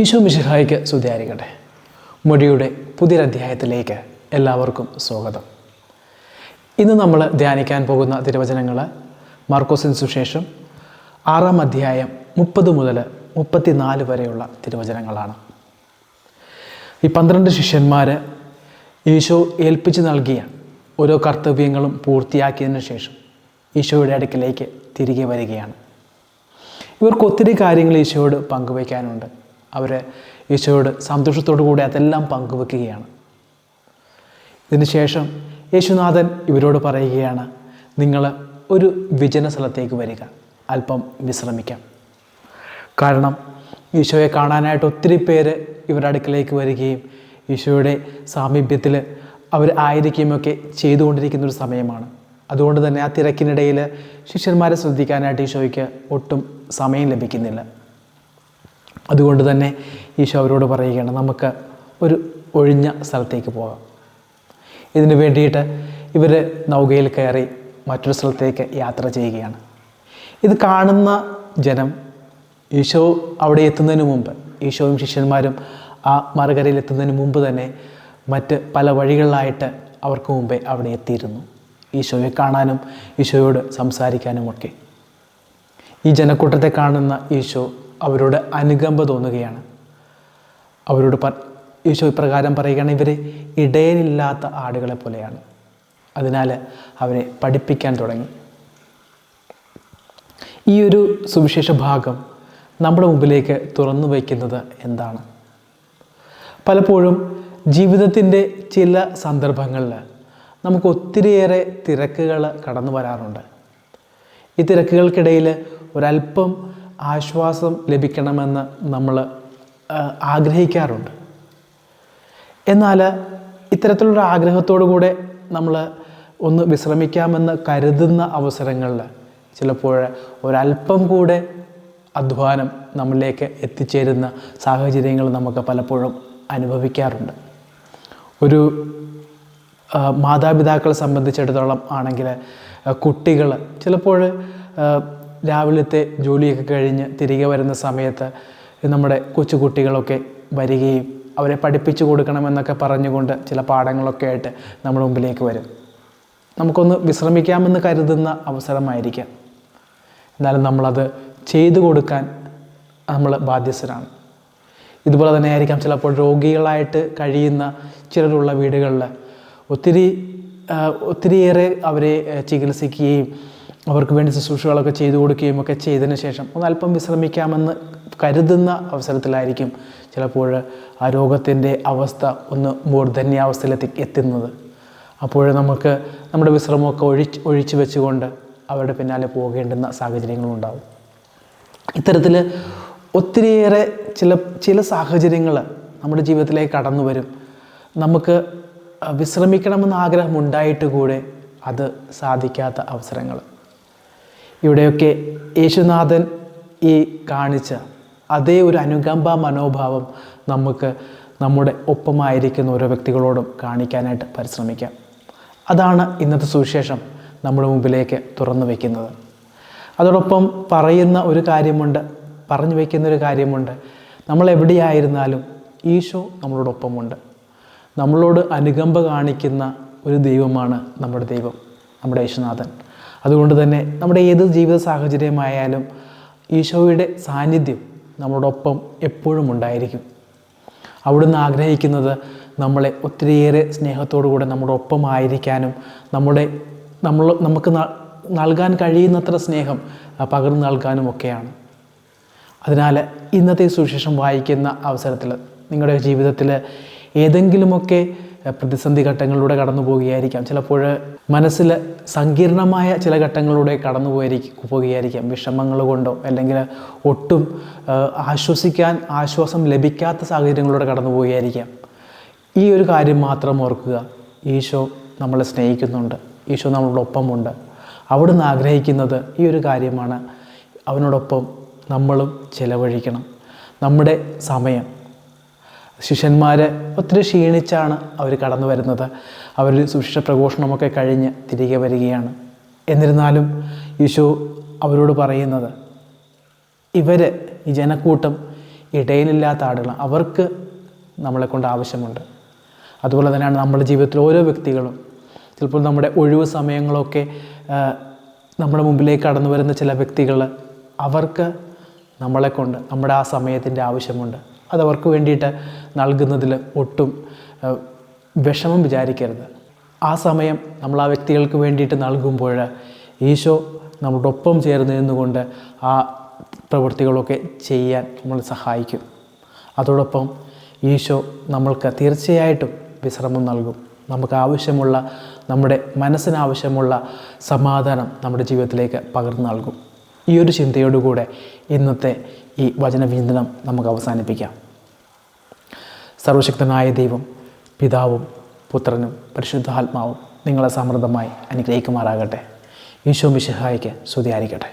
ഈശോ മിശിഹായ്ക്ക് സ്തുതിയായിരിക്കട്ടെ. മൊഴിയുടെ പുതിയൊരധ്യായത്തിലേക്ക് എല്ലാവർക്കും സ്വാഗതം. ഇന്ന് നമ്മൾ ധ്യാനിക്കാൻ പോകുന്ന തിരുവചനങ്ങൾ മാർക്കോസിന് സുവിശേഷം 6-ാം അധ്യായം 30 മുതൽ 34 വരെയുള്ള തിരുവചനങ്ങളാണ്. ഈ 12 ശിഷ്യന്മാർ ഈശോ ഏൽപ്പിച്ച് നൽകിയ ഓരോ കർത്തവ്യങ്ങളും പൂർത്തിയാക്കിയതിനു ശേഷം ഈശോയുടെ അടുക്കിലേക്ക് തിരികെ വരികയാണ്. ഇവർക്ക് ഒത്തിരി കാര്യങ്ങൾ ഈശോയോട് പങ്കുവയ്ക്കാനുണ്ട്. അവർ ഈശോയോട് സന്തോഷത്തോടു കൂടി അതെല്ലാം പങ്കുവെക്കുകയാണ്. ഇതിനുശേഷം യേശുനാഥൻ ഇവരോട് പറയുകയാണ്, നിങ്ങൾ ഒരു വിജന സ്ഥലത്തേക്ക് വരിക, അല്പം വിശ്രമിക്കാം. കാരണം ഈശോയെ കാണാനായിട്ട് ഒത്തിരി പേര് ഇവരുടെ അടുക്കലേക്ക് വരികയും ഈശോയുടെ സാമീപ്യത്തിൽ അവർ ആയിരിക്കുകയുമൊക്കെ ചെയ്തുകൊണ്ടിരിക്കുന്നൊരു സമയമാണ്. അതുകൊണ്ട് തന്നെ ആ തിരക്കിനിടയിൽ ശിഷ്യന്മാരെ ശ്രദ്ധിക്കാനായിട്ട് ഈശോയ്ക്ക് ഒട്ടും സമയം ലഭിക്കുന്നില്ല. അതുകൊണ്ട് തന്നെ ഈശോ അവരോട് പറയുകയാണ്, നമുക്ക് ഒരു ഒഴിഞ്ഞ സ്ഥലത്തേക്ക് പോകാം. ഇതിനു വേണ്ടിയിട്ട് ഇവർ നൗകയിൽ കയറി മറ്റൊരു സ്ഥലത്തേക്ക് യാത്ര ചെയ്യുകയാണ്. ഇത് കാണുന്ന ജനം ഈശോ അവിടെ എത്തുന്നതിന് മുമ്പ്, ഈശോയും ശിഷ്യന്മാരും ആ മറുകരയിൽ എത്തുന്നതിന് മുമ്പ് തന്നെ മറ്റ് പല വഴികളിലായിട്ട് അവർക്ക് മുമ്പേ അവിടെ എത്തിയിരുന്നു, ഈശോയെ കാണാനും ഈശോയോട് സംസാരിക്കാനുമൊക്കെ. ഈ ജനക്കൂട്ടത്തെ കാണുന്ന ഈശോ അവരോട് അനുകമ്പ തോന്നുകയാണ്. അവരോട് ഈശോ ഇപ്രകാരം പറയുകയാണ്, ഇവർ ഇടയനില്ലാത്ത ആടുകളെ പോലെയാണ്. അതിനാൽ അവരെ പഠിപ്പിക്കാൻ തുടങ്ങി. ഈ ഒരു സുവിശേഷ ഭാഗം നമ്മുടെ മുമ്പിലേക്ക് തുറന്നു വയ്ക്കുന്നത് എന്താണ്? പലപ്പോഴും ജീവിതത്തിൻ്റെ ചില സന്ദർഭങ്ങളിൽ നമുക്ക് ഒത്തിരിയേറെ തിരക്കുകൾ കടന്നു വരാറുണ്ട്. ഈ തിരക്കുകൾക്കിടയിൽ ഒരല്പം ആശ്വാസം ലഭിക്കണമെന്ന് നമ്മൾ ആഗ്രഹിക്കാറുണ്ട്. എന്നാൽ ഇത്തരത്തിലുള്ള ആഗ്രഹത്തോടു കൂടെ നമ്മൾ ഒന്ന് വിശ്രമിക്കാമെന്ന് കരുതുന്ന അവസരങ്ങളിൽ ചിലപ്പോൾ ഒരല്പം കൂടെ അധ്വാനം നമ്മളിലേക്ക് എത്തിച്ചേരുന്ന സാഹചര്യങ്ങൾ നമുക്ക് പലപ്പോഴും അനുഭവിക്കാറുണ്ട്. ഒരു മാതാപിതാക്കളെ സംബന്ധിച്ചിടത്തോളം ആണെങ്കിൽ കുട്ടികൾ ചിലപ്പോൾ രാവിലത്തെ ജോലിയൊക്കെ കഴിഞ്ഞ് തിരികെ വരുന്ന സമയത്ത് നമ്മുടെ കൊച്ചു കുട്ടികളൊക്കെ വരികയും അവരെ പഠിപ്പിച്ചു കൊടുക്കണമെന്നൊക്കെ പറഞ്ഞുകൊണ്ട് ചില പാഠങ്ങളൊക്കെ ആയിട്ട് നമ്മുടെ മുമ്പിലേക്ക് വരും. നമുക്കൊന്ന് വിശ്രമിക്കാമെന്ന് കരുതുന്ന അവസരമായിരിക്കാം. എന്നാലും നമ്മളത് ചെയ്തു കൊടുക്കാൻ നമ്മൾ ബാധ്യസ്ഥരാണ്. ഇതുപോലെ തന്നെ ആയിരിക്കാം ചിലപ്പോൾ രോഗികളായിട്ട് കഴിയുന്ന ചിലരുള്ള വീടുകളിൽ ഒത്തിരിയേറെ അവരെ ചികിത്സിക്കുകയും അവർക്ക് വേണ്ടി ശുശ്രൂഷകളൊക്കെ ചെയ്തു കൊടുക്കുകയും ഒക്കെ ചെയ്തതിന് ശേഷം ഒന്ന് അല്പം വിശ്രമിക്കാമെന്ന് കരുതുന്ന അവസരത്തിലായിരിക്കും ചിലപ്പോൾ ആ രോഗത്തിൻ്റെ അവസ്ഥ ഒന്ന് മൂർധന്യാവസ്ഥയിലെത്തി എത്തുന്നത്. അപ്പോൾ നമുക്ക് നമ്മുടെ വിശ്രമമൊക്കെ ഒഴിച്ചു വെച്ചുകൊണ്ട് അവരുടെ പിന്നാലെ പോകേണ്ടുന്ന സാഹചര്യങ്ങളുണ്ടാവും. ഇത്തരത്തിൽ ഒത്തിരിയേറെ ചില സാഹചര്യങ്ങൾ നമ്മുടെ ജീവിതത്തിലേക്ക് കടന്നു വരും. നമുക്ക് വിശ്രമിക്കണമെന്ന് ആഗ്രഹമുണ്ടായിട്ട് കൂടെ അത് സാധിക്കാത്ത അവസരങ്ങൾ. ഇവിടെയൊക്കെ യേശുനാഥൻ ഈ കാണിച്ച അതേ ഒരു അനുകമ്പ മനോഭാവം നമുക്ക് നമ്മുടെ ഒപ്പമായിരിക്കുന്ന ഓരോ വ്യക്തികളോടും കാണിക്കാനായിട്ട് പരിശ്രമിക്കാം. അതാണ് ഇന്നത്തെ സുവിശേഷം നമ്മുടെ മുമ്പിലേക്ക് തുറന്നു വയ്ക്കുന്നത്. അതോടൊപ്പം പറഞ്ഞു വയ്ക്കുന്ന ഒരു കാര്യമുണ്ട്. നമ്മളെവിടെയായിരുന്നാലും ഈശോ നമ്മളോടൊപ്പമുണ്ട്. നമ്മളോട് അനുകമ്പ കാണിക്കുന്ന ഒരു ദൈവമാണ് നമ്മുടെ ദൈവം, നമ്മുടെ യേശുനാഥൻ. അതുകൊണ്ട് തന്നെ നമ്മുടെ ഏത് ജീവിത സാഹചര്യമായാലും ഈശോയുടെ സാന്നിധ്യം നമ്മളോടൊപ്പം എപ്പോഴും ഉണ്ടായിരിക്കും. അവിടുന്ന് ആഗ്രഹിക്കുന്നത് നമ്മളെ ഒത്തിരിയേറെ സ്നേഹത്തോടു കൂടെ നമ്മുടെ ഒപ്പമായിരിക്കാനും നമുക്ക് നൽകാൻ കഴിയുന്നത്ര സ്നേഹം പകർന്നു നൽകാനും ഒക്കെയാണ്. അതിനാൽ ഇന്നത്തെ സുവിശേഷം വായിക്കുന്ന അവസരത്തിൽ നിങ്ങളുടെ ജീവിതത്തിൽ ഏതെങ്കിലുമൊക്കെ പ്രതിസന്ധി ഘട്ടങ്ങളിലൂടെ കടന്നു പോവുകയായിരിക്കാം. ചിലപ്പോൾ മനസ്സിൽ സങ്കീർണമായ ചില ഘട്ടങ്ങളിലൂടെ കടന്നു പോവുകയായിരിക്കാം. വിഷമങ്ങൾ കൊണ്ടോ അല്ലെങ്കിൽ ഒട്ടും ആശ്വാസം ലഭിക്കാത്ത സാഹചര്യങ്ങളിലൂടെ കടന്നു പോവുകയായിരിക്കാം. ഈ ഒരു കാര്യം മാത്രം ഓർക്കുക, ഈശോ നമ്മളെ സ്നേഹിക്കുന്നുണ്ട്, ഈശോ നമ്മളോടൊപ്പമുണ്ട്. അവിടുന്ന് ആഗ്രഹിക്കുന്നത് ഈ ഒരു കാര്യമാണ്. അവനോടൊപ്പം നമ്മളും ചിലവഴിക്കണം നമ്മുടെ സമയം. ശിഷ്യന്മാർ ഒത്തിരി ക്ഷീണിച്ചാണ് അവർ കടന്നു വരുന്നത്. അവർ സുവിശേഷ പ്രഘോഷണമൊക്കെ കഴിഞ്ഞ് തിരികെ വരികയാണ്. എന്നിരുന്നാലും ഈശോ അവരോട് പറയുന്നത്, ഈ ജനക്കൂട്ടം ഇടയിലില്ലാത്ത ആടുകൾ, അവർക്ക് നമ്മളെ കൊണ്ട് ആവശ്യമുണ്ട്. അതുപോലെ തന്നെയാണ് നമ്മുടെ ജീവിതത്തിൽ ഓരോ വ്യക്തികളും ചിലപ്പോൾ നമ്മുടെ ഒഴിവ് സമയങ്ങളൊക്കെ നമ്മുടെ മുമ്പിലേക്ക് കടന്നു വരുന്ന ചില വ്യക്തികൾ, അവർക്ക് നമ്മളെ കൊണ്ട് നമ്മുടെ ആ സമയത്തിൻ്റെ ആവശ്യമുണ്ട്. അതവർക്ക് വേണ്ടിയിട്ട് നൽകുന്നതിൽ ഒട്ടും വിഷമം വിചാരിക്കരുത്. ആ സമയം നമ്മൾ ആ വ്യക്തികൾക്ക് വേണ്ടിയിട്ട് നൽകുമ്പോൾ ഈശോ നമ്മുടെ ഒപ്പം ചേർന്ന് നിന്നുകൊണ്ട് ആ പ്രവൃത്തികളൊക്കെ ചെയ്യാൻ നമ്മൾ സഹായിക്കും. അതോടൊപ്പം ഈശോ നമ്മൾക്ക് തീർച്ചയായിട്ടും വിശ്രമം നൽകും. നമുക്ക് ആവശ്യമുള്ള, നമ്മുടെ മനസ്സിനാവശ്യമുള്ള സമാധാനം നമ്മുടെ ജീവിതത്തിലേക്ക് പകർന്നു നൽകും. ഈ ഒരു ചിന്തയോടുകൂടെ ഇന്നത്തെ ഈ വചനവിചിന്തനം നമുക്ക് അവസാനിപ്പിക്കാം. സർവശക്തനായ ദൈവം, പിതാവും പുത്രനും പരിശുദ്ധാത്മാവും നിങ്ങളെ സമൃദ്ധമായി അനുഗ്രഹിക്കുമാറാകട്ടെ. ഈശോ മിശിഹായ്ക്ക് സ്തുതിയായിരിക്കട്ടെ.